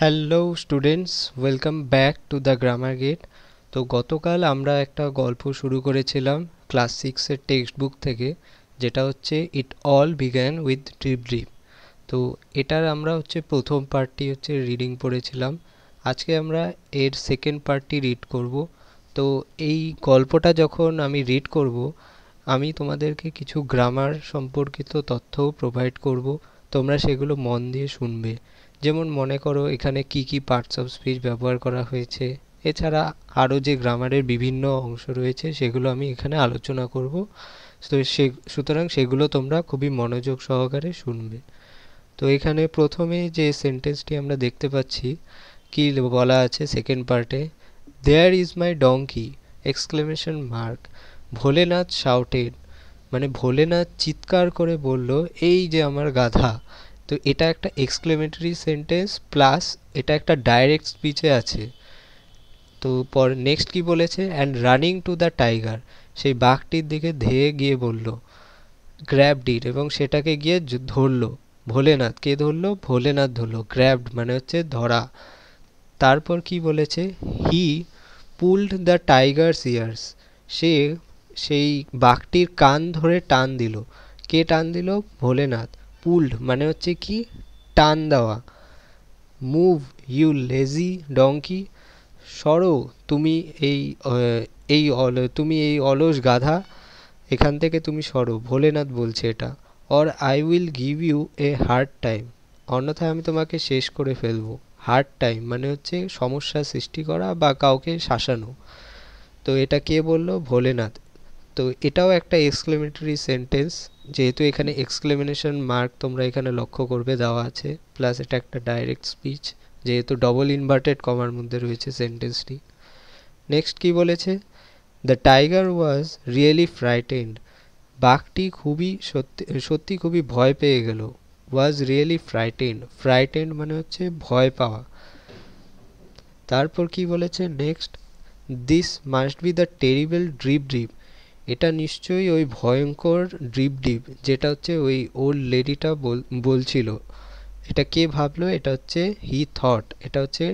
Hello students, welcome back to the grammar gate. তো গতকাল আমরা একটা গল্প শুরু করেছিলাম ক্লাস সিক্সের টেক্সট বুক থেকে, যেটা হচ্ছে it all began with drip drip. তো এটার আমরা হচ্ছে প্রথম পার্টটি হচ্ছে রিডিং পড়েছিলাম। আজকে আমরা এর সেকেন্ড পার্টটি রিড করব। তো এই গল্পটা যখন আমি রিড করব, আমি তোমাদেরকে কিছু গ্রামার সম্পর্কিত তথ্যও প্রোভাইড করব। তোমরা সেগুলো মন দিয়ে শুনবে। যেমন মনে করো এখানে কি কি পার্টস অফ স্পিচ ব্যবহার করা হয়েছে, এছাড়া আরও যে গ্রামারের বিভিন্ন অংশ রয়েছে সেগুলো আমি এখানে আলোচনা করব। তো সুতরাং সেগুলো তোমরা খুবই মনোযোগ সহকারে শুনবে। তো এখানে প্রথমে যে সেন্টেন্সটি আমরা দেখতে পাচ্ছি, কি বলা আছে সেকেন্ড পার্টে, there is my donkey exclamation mark, Bholenath shouted, মানে ভোলেনাথ চিৎকার করে বলল এই যে আমার গাধা। তো এটা একটা এক্সক্লেমেটরি সেন্টেন্স প্লাস এটা একটা ডাইরেক্ট স্পিচে আছে। তো পর নেক্সট কি বলেছে, and running to the tiger, সেই বাঘটির দিকে ধেয়ে গিয়ে বলল, গ্র্যাবড ইট, এবং সেটাকে গিয়ে ধরলো। ভোলেনাথ, কে ধরলো? ভোলেনাথ ধরলো। গ্র্যাবড মানে হচ্ছে ধরা। তারপর কি বলেছে, হি পুলড দ্য টাইগার্স ইয়ার্স, সে সেই বাঘটির কান ধরে টান দিল। কে টান দিল? ভোলেনাথ। পুলড মানে হচ্ছে কি? টান দেওয়া। মুভ ইউ লেজি ডঙ্কি, সরো তুমি এই তুমি এই অলস গাধা, এখান থেকে তুমি সরো, ভোলেনাথ বলছে এটা। Or I will give you a hard time, অন্যথায় আমি তোমাকে শেষ করে ফেলবো। হার্ড টাইম মানে হচ্ছে সমস্যা সৃষ্টি করা বা কাউকে শাসানো। তো এটা কে বলল? ভোলেনাথ। তো এটাও একটা এক্সক্লেমেটরি সেন্টেন্স, যেহেতু এখানে এক্সক্লেমেশন মার্ক তোমরা এখানে লক্ষ্য করবে দেওয়া আছে, প্লাস এটা একটা ডাইরেক্ট স্পিচ, যেহেতু ডবল ইনভার্টেড কমার মধ্যে রয়েছে সেন্টেন্সটি। নেক্সট কি বলেছে, the tiger was really frightened, বাঘটি খুবই সত্যি খুবই ভয় পেয়ে গেল। ওয়াজ রিয়েলি ফ্রাইটেন্ড, ফ্রাইটেন্ড মানে হচ্ছে ভয় পাওয়া। তারপর কি বলেছে next, this must be the terrible drip drip, এটা নিশ্চয়ই ওই ভয়ঙ্কর ড্রিপ ডিপ, যেটা হচ্ছে ওই ওল্ড লেডিটা বলছিল। এটা কে ভাবলো? এটা হচ্ছে হি থট, এটা হচ্ছে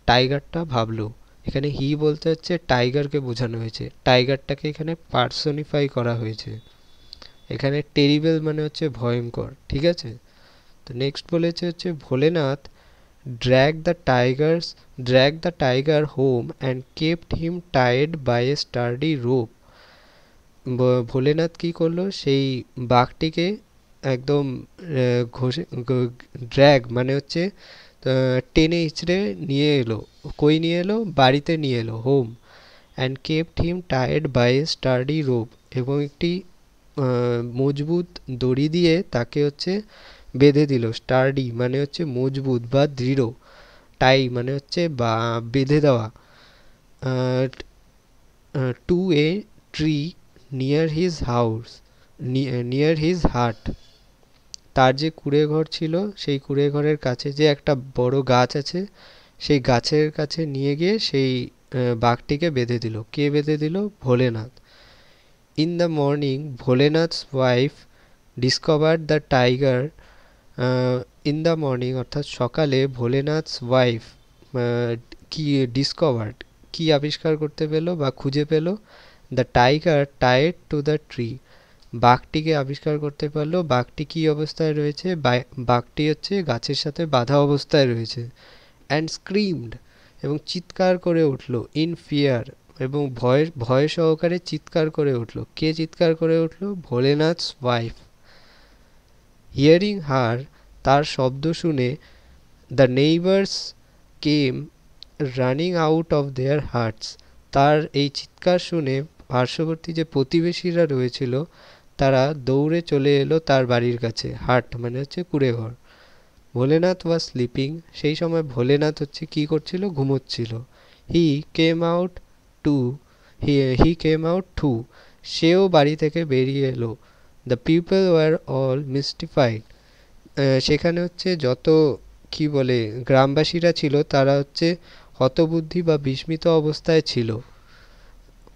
টাইগারটা ভাবলো। এখানে হি বলতে হচ্ছে টাইগারকে বোঝানো হয়েছে, টাইগারটাকে এখানে পার্সনিফাই করা হয়েছে। এখানে টেরিবল মানে হচ্ছে ভয়ঙ্কর, ঠিক আছে। তো নেক্সট বলেছে হচ্ছে Bholenath drag the tigers drag the tiger home and kept him tied by a sturdy rope, Bholenath কী করলো, সেই বাঘটিকে একদম ঘষে, ড্র্যাগ মানে হচ্ছে টেনে হিচড়ে নিয়ে এলো। কই নিয়ে এলো? বাড়িতে নিয়ে এলো, home. And kept him tired by a sturdy rope, এবং একটি মজবুত দড়ি দিয়ে তাকে হচ্ছে বেঁধে দিল। স্টার্ডি মানে হচ্ছে মজবুত বা দৃঢ়, টাই মানে হচ্ছে বা বেঁধে দেওয়া। To a tree near his house, near his hut, তার যে কুঁড়ে ঘর ছিল সেই কুঁড়ে ঘরের কাছে যে একটা বড় গাছ আছে, সেই গাছের কাছে নিয়ে গিয়ে সেই বাঘটিকে বেঁধে দিল। কে বেঁধে দিল? Bholenath. In the morning Bholenath's wife discovered the tiger, in the morning অর্থাৎ সকালে ভোলেনাথস ওয়াইফ কি ডিসকভার্ড, কি আবিষ্কার করতে পেলো বা খুঁজে পেলো? The tiger tied to the tree, বাঘটিকে আবিষ্কার করতে পারলো। বাঘটি কী অবস্থায় রয়েছে? বাঘটি হচ্ছে গাছের সাথে বাঁধা অবস্থায় রয়েছে। অ্যান্ড স্ক্রিমড, এবং চিৎকার করে উঠলো। ইন ফিয়ার, এবং ভয় সহকারে চিৎকার করে উঠলো। কে চিৎকার করে উঠলো? ভোলেনাথস ওয়াইফ। হিয়ারিং হার, তার শব্দ শুনে, the neighbours came running out of their huts, তার এই চিৎকার শুনে পার্শ্ববর্তী যে প্রতিবেশীরা রয়েছিল তারা দৌড়ে চলে এলো তার বাড়ির কাছে। হাট মানে হচ্ছে কুঁড়ে ঘর। ভোলেনাথ ওয়াজ স্লিপিং, সেই সময় ভোলেনাথ হচ্ছে কি করছিল? ঘুমোচ্ছিল। He came out to he came out to, সেও বাড়ি থেকে বেরিয়ে এলো। The people were all mystified, সেখানে হচ্ছে যত কি বলে গ্রামবাসীরা ছিল তারা হচ্ছে হতবুদ্ধি বা বিস্মিত অবস্থায় ছিল।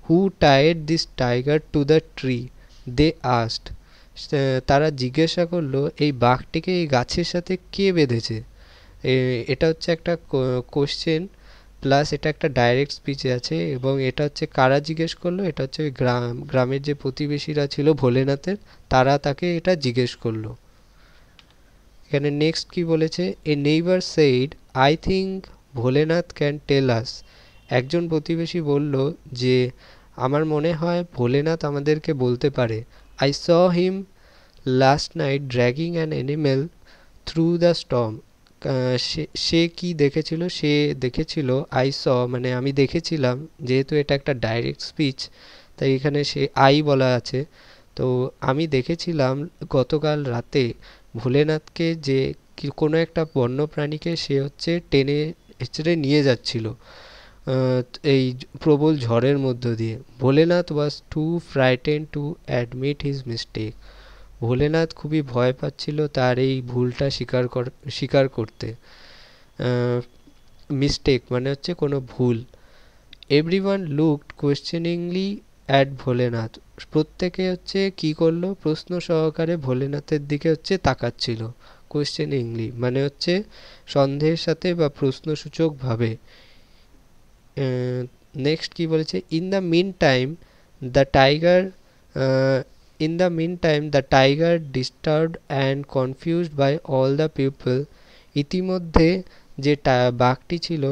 Who tied this tiger to the tree, they asked, তারা জিজ্ঞাসা করলো এই বাঘটিকে এই গাছের সাথে কে বেঁধেছে। এটা হচ্ছে একটা কোশ্চেন প্লাস এটা একটা ডাইরেক্ট স্পিচে আছে, এবং এটা হচ্ছে কারা জিজ্ঞেস করলো, এটা হচ্ছে গ্রামের যে প্রতিবেশীরা ছিল ভোলেনাথের, তারা তাকে এটা জিজ্ঞেস করলো। এখানে নেক্সট কি বলেছে, a neighbour said I think Bholenath can tell us. একজন প্রতিবেশী বলল যে আমার মনে হয় ভোলেনাথ আমাদেরকে বলতে পারে। I saw him last night dragging an animal through the storm. সে কি দেখেছিল, সে দেখেছিল, আই স মানে আমি দেখেছিলাম, যেহেতু এটা একটা ডাইরেক্ট স্পিচ তাই এখানে সে আই বলা আছে। তো আমি দেখেছিলাম গতকাল রাতে ভোলেনাথকে যে কোনো একটা বন্য প্রাণীকে সে হচ্ছে টেনে হেঁচড়ে নিয়ে যাচ্ছিল এই প্রবল ঝড়ের মধ্য দিয়ে। Bholenath was too frightened to admit his mistake. Bholenath খুবই ভয় পাচ্ছিল তার এই ভুলটা স্বীকার করতে। মিস্টেক মানে হচ্ছে কোনো ভুল। Everyone looked questioningly at Bholenath. প্রত্যেকে হচ্ছে কি করলো, প্রশ্ন সহকারে ভোলেনাথের দিকে হচ্ছে তাকাচ্ছিল। কোয়েশ্চেনিংলি মানে হচ্ছে সন্দেহের সাথে বা প্রশ্নসূচকভাবে। নেক্সট কি বলেছে, in the meantime the tiger the tiger disturbed and confused by all the people. ইতিমধ্যে যে বাঘটি ছিল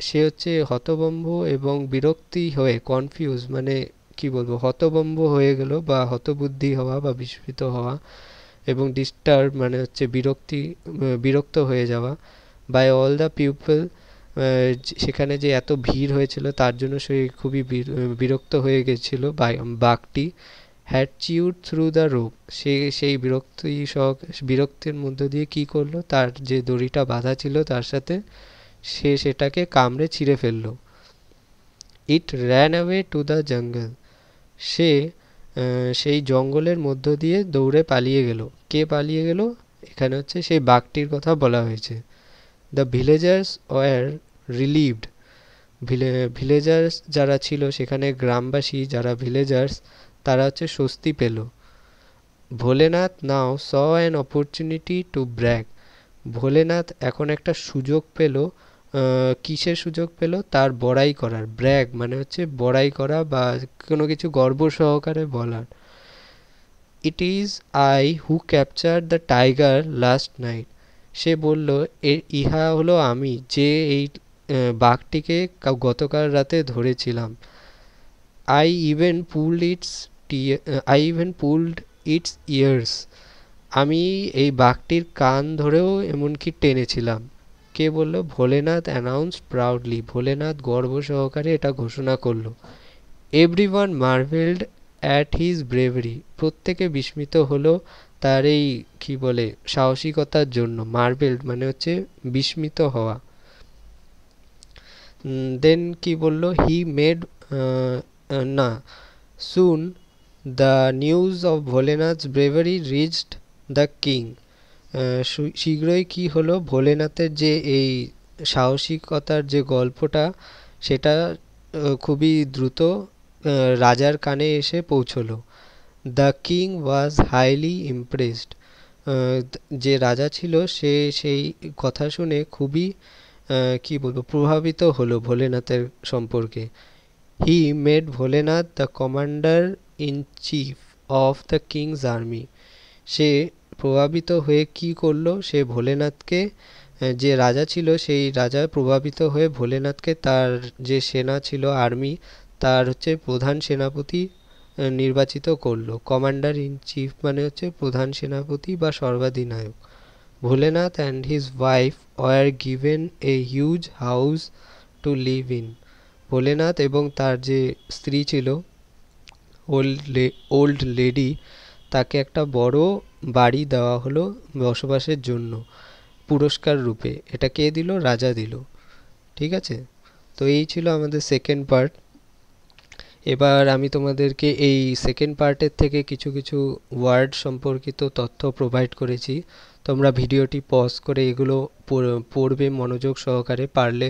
সে হচ্ছে হতভম্ব এবং বিরক্তি হয়ে, কনফিউজ মানে কি বলবো, হতভম্ব হয়ে গেল বা হতবুদ্ধি হওয়া বা বিস্মিত হওয়া, এবং ডিস্টার্ব মানে হচ্ছে বিরক্ত হয়ে যাওয়া, বাই অল দ্য পিপল সেখানে যে এত ভিড় হয়েছিল তার জন্য সে খুবই বিরক্ত হয়ে গেছিল বাঘটি। Had chewed through the rope. সেই বিরক্তির মধ্য দিয়ে কি করলো, তার যে দড়িটা বাঁধা ছিল তার সাথে সে সেটাকে কামড়ে ছিঁড়ে ফেললো। It ran away to the jungle. সে সেই জঙ্গলের মধ্য দিয়ে দৌড়ে পালিয়ে গেল। কে পালিয়ে গেল, এখানে হচ্ছে সেই বাঘটির কথা বলা হয়েছে। The villagers war relieved. Villagers যারা ছিল সেখানে, গ্রামবাসী যারা ভিলেজার্স, তারা হচ্ছে স্বস্তি পেল। Bholenath now saw an opportunity to brag. Bholenath এখন একটা সুযোগ পেল। কিসের সুযোগ পেল, তার বড়াই করার। ব্র্যাগ মানে হচ্ছে বড়াই করা বা কোনো কিছু গর্ব সহকারে বলার। It is I who capture the tiger last night. সে বলল ইহা হলো আমি যে এই বাঘটিকে গতকাল রাতে ধরেছিলাম। I even pulled it's years. আমি এই বাঘটির কান ধরেও এমনকি টেনেছিলাম। কে বলল, ভোলেনাথ অ্যানাউন্স প্রাউডলি। ভোলেনাথ গর্ব সহকারে এটা ঘোষণা করলো। Everyone marvelled at his bravery. প্রত্যেকে বিস্মিত হলো তার এই কি বলে সাহসিকতার জন্য। মার্ভেলড মানে হচ্ছে বিস্মিত হওয়া। দেন কি বলল, হি মেড না soon the news of Bholenath's bravery reached the king. শীঘ্রই কি হলো, ভোলেনাথের যে এই সাহসিকতার যে গল্পটা সেটা খুবই দ্রুত রাজার কানে এসে পৌঁছলো। The king was highly impressed. যে রাজা ছিল সে সেই কথা শুনে খুবই কি বলবো প্রভাবিত হলো ভোলেনাথের সম্পর্কে। He made Bholenath the commander in chief of the king's army. সে প্রভাবিত হয়ে কি করলো, সে ভোলেনাথকে, যে রাজা ছিল সেই রাজা প্রভাবিত হয়ে ভোলেনাথকে তার যে সেনা ছিল আর্মি, তার হচ্ছে প্রধান সেনাপতি নির্বাচিত করলো। কমান্ডার ইন চিফ মানে হচ্ছে প্রধান সেনাপতি বা সর্বাধিনায়ক। Bholenath and his wife were given a huge house to live in. Bholenath এবং তার যে স্ত্রী ছিল ওল্ড লেডি, তাকে একটা বড় বাড়ি দেওয়া হলো বসবাসের জন্য পুরস্কার রূপে। এটা কে দিল, রাজা দিল। ঠিক আছে, তো এই ছিল আমাদের সেকেন্ড পার্ট। এবার আমি তোমাদেরকে এই সেকেন্ড পার্টের থেকে কিছু কিছু ওয়ার্ড সম্পর্কিত তথ্য প্রোভাইড করেছি। তোমরা ভিডিওটি পজ করে এগুলো পড়বে মনোযোগ সহকারে, পারলে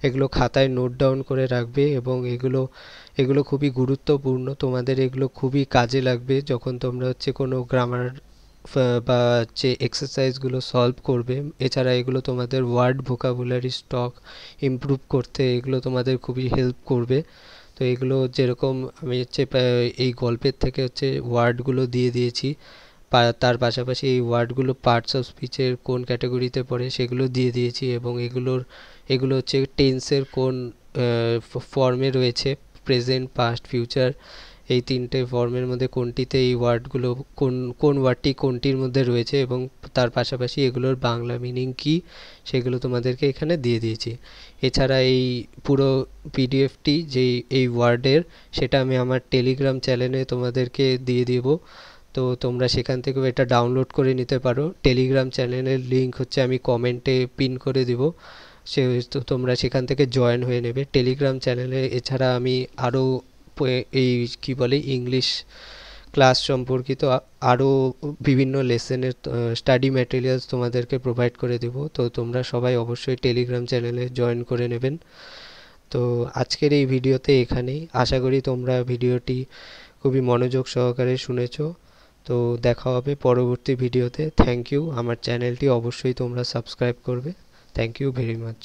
এগুলো খাতায় নোট ডাউন করে রাখবে, এবং এগুলো খুবই গুরুত্বপূর্ণ। তোমাদের এগুলো খুবই কাজে লাগবে যখন তোমরা হচ্ছে কোনো গ্রামার বা যে এক্সারসাইজগুলো সলভ করবে। এছাড়া এগুলো তোমাদের ওয়ার্ড ভোকাবুলারি স্টক ইমপ্রুভ করতে এগুলো তোমাদের খুবই হেল্প করবে। তো এগুলো যেরকম আমি হচ্ছে এই গল্পের থেকে হচ্ছে ওয়ার্ডগুলো দিয়ে দিয়েছি, তার পাশাপাশি এই ওয়ার্ডগুলো পার্টস অফ স্পিচের কোন ক্যাটাগরিতে পড়ে সেগুলো দিয়ে দিয়েছি, এবং এগুলো হচ্ছে টেন্সের কোন ফর্মে রয়েছে, প্রেজেন্ট, পাস্ট, ফিউচার, এই তিনটে ফর্মের মধ্যে কোনটিতে এই ওয়ার্ডগুলো কোন ওয়ার্ডটি কোনটির মধ্যে রয়েছে, এবং তার পাশাপাশি এগুলোর বাংলা মিনিং কী সেগুলো তোমাদেরকে এখানে দিয়ে দিয়েছি। এছাড়া এই পুরো পিডিএফটি যেই এই ওয়ার্ডের, সেটা আমি আমার টেলিগ্রাম চ্যানেলে তোমাদেরকে দিয়ে দেব। তো তোমরা সেখান থেকেও এটা ডাউনলোড করে নিতে পারো। টেলিগ্রাম চ্যানেলের লিঙ্ক হচ্ছে আমি কমেন্টে পিন করে দেব, সে তো তোমরা সেখান থেকে জয়েন হয়ে নেবে টেলিগ্রাম চ্যানেলে। এছাড়া আমি আরও এই কী বলে ইংলিশ ক্লাস সম্পর্কিত আরও বিভিন্ন লেসনের স্টাডি ম্যাটেরিয়ালস তোমাদেরকে প্রোভাইড করে দেব। তো তোমরা সবাই অবশ্যই টেলিগ্রাম চ্যানেলে জয়েন করে নেবেন। তো আজকের এই ভিডিওতে এখানেই, আশা করি তোমরা ভিডিওটি খুবই মনোযোগ সহকারে শুনেছো। তো দেখা হবে পরবর্তী ভিডিওতে। Thank you. আমার চ্যানেলটি অবশ্যই তোমরা সাবস্ক্রাইব করবে। Thank you very much.